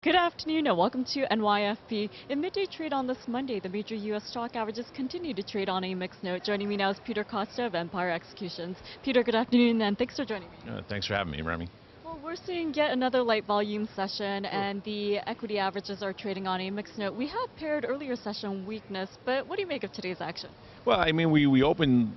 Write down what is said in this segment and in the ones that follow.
Good afternoon and welcome to NYFP. In midday trade on this Monday, the major U.S. stock averages continue to trade on a mixed note. Joining me now is Peter Costa of Empire Executions. Peter, good afternoon and thanks for joining me. Thanks for having me, Remy. Well, we're seeing yet another light volume session and the equity averages are trading on a mixed note. We have paired earlier session weakness, but what do you make of today's action? Well, I mean, we opened,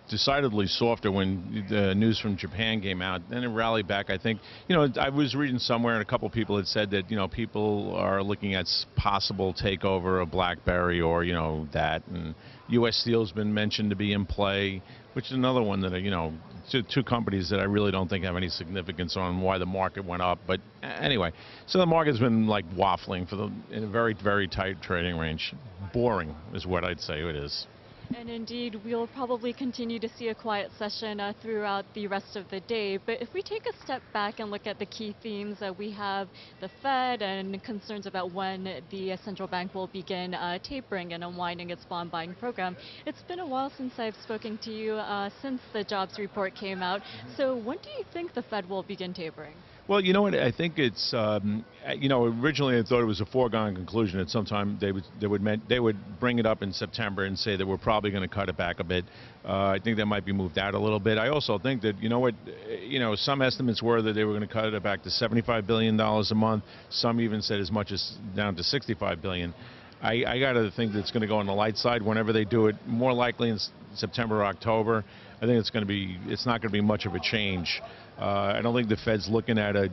decidedly softer when the news from Japan came out. Then it rallied back. I think, I was reading somewhere and a couple people had said that, people are looking at possible takeover of BlackBerry or, that. And U.S. Steel's been mentioned to be in play, which is another one that, two companies that I really don't think have any significance on why the market went up. But anyway, so the market's been like waffling in a very, very tight trading range. Boring is what I'd say it is. And indeed, we'll probably continue to see a quiet session throughout the rest of the day. But if we take a step back and look at the key themes, we have the Fed and concerns about when the central bank will begin tapering and unwinding its bond buying program. It's been a while since I've spoken to you since the jobs report came out. So when do you think the Fed will begin tapering? Well, you know what? I think it's originally I thought it was a foregone conclusion that sometime they would bring it up in September and say that we're probably going to cut it back a bit. I think that might be moved out a little bit. I also think that some estimates were that they were going to cut it back to $75 billion a month. Some even said as much as down to $65 billion. I got to think that it's going to go on the light side whenever they do it. More likely in September or October. I think it's not going to be much of a change. I don't think the Fed's looking at a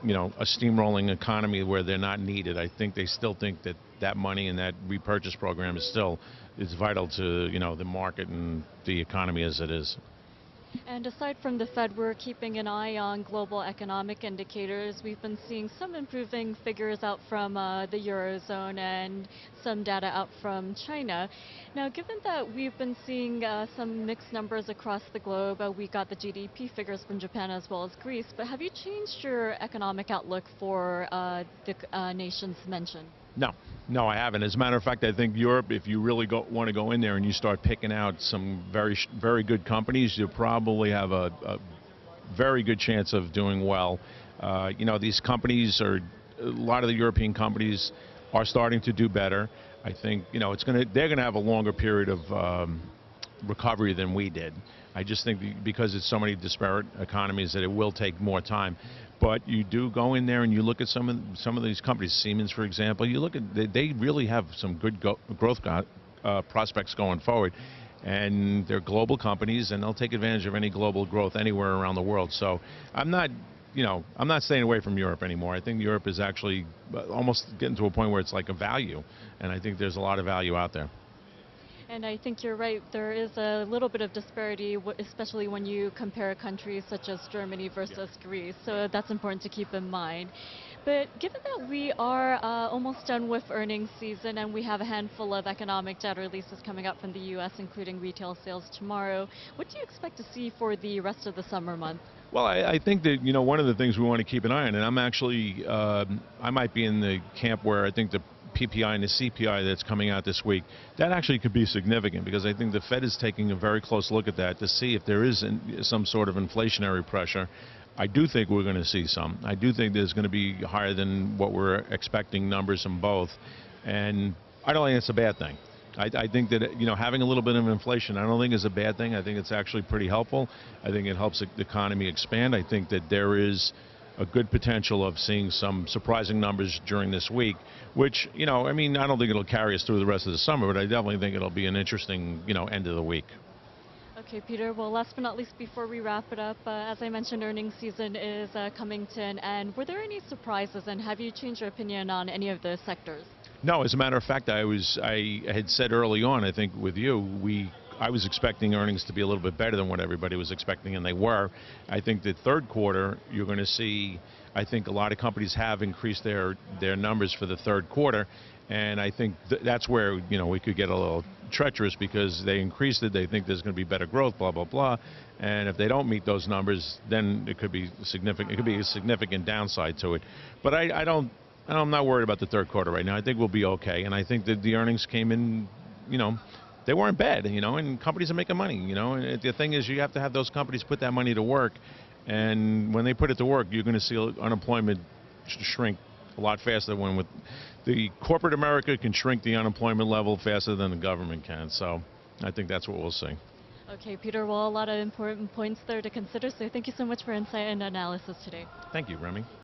steamrolling economy where they're not needed. I think they still think that money and that repurchase program is vital to the market and the economy as it is. And aside from the Fed, we're keeping an eye on global economic indicators. We've been seeing some improving figures out from the Eurozone and some data out from China. Now, given that we've been seeing some mixed numbers across the globe, we got the GDP figures from Japan as well as Greece, but have you changed your economic outlook for the nations mentioned? No, I haven't. As a matter of fact, I think Europe, if you really want to go in there and you start picking out some very, very good companies, you'll probably have a very good chance of doing well. These companies a lot of the European companies are starting to do better. I think, they're going to have a longer period of recovery than we did. I just think because it's so many disparate economies that it will take more time. But you do go in there and you look at some of these companies, Siemens, for example. You look at they really have some good growth prospects going forward, and they're global companies, and they'll take advantage of any global growth anywhere around the world. So I'm not staying away from Europe anymore. I think Europe is actually almost getting to a point where it's like a value, and I think there's a lot of value out there. And I think you're right. There is a little bit of disparity, especially when you compare countries such as Germany versus Greece. So that's important to keep in mind. But given that we are almost done with earnings season and we have a handful of economic data releases coming up from the U.S., including retail sales tomorrow, what do you expect to see for the rest of the summer month? Well, I think that, one of the things we want to keep an eye on, and I'm actually, I might be in the camp where I think the PPI and the CPI that's coming out this week, that actually could be significant because I think the Fed is taking a very close look at that to see if there is some sort of inflationary pressure. I do think we're going to see some. I do think there's going to be higher than what we're expecting numbers in both, and I don't think it's a bad thing. I think that having a little bit of inflation, I don't think is a bad thing. I think it's actually pretty helpful. I think it helps the economy expand. I think that there is a good potential of seeing some surprising numbers during this week, which, I don't think it'll carry us through the rest of the summer, but I definitely think it'll be an interesting, end of the week. Okay, Peter. Well, last but not least, before we wrap it up, as I mentioned, earnings season is coming to an end. Were there any surprises, and have you changed your opinion on any of the sectors? No, as a matter of fact, I had said early on, I think with you, I was expecting earnings to be a little bit better than what everybody was expecting, and they were. I think the third quarter, you're going to see, I think a lot of companies have increased their numbers for the third quarter, and I think that's where, we could get a little treacherous because they increased it, they think there's going to be better growth, blah, blah, blah, and if they don't meet those numbers, then it could be significant. It could be a significant downside to it. But I'm not worried about the third quarter right now. I think we'll be okay, and I think that the earnings came in, they weren't bad, and companies are making money, and the thing is you have to have those companies put that money to work, and when they put it to work, you're going to see unemployment shrink a lot faster when with the corporate America can shrink the unemployment level faster than the government can. So I think that's what we'll see. Okay, Peter, well, a lot of important points there to consider, so thank you so much for insight and analysis today. Thank you, Remy.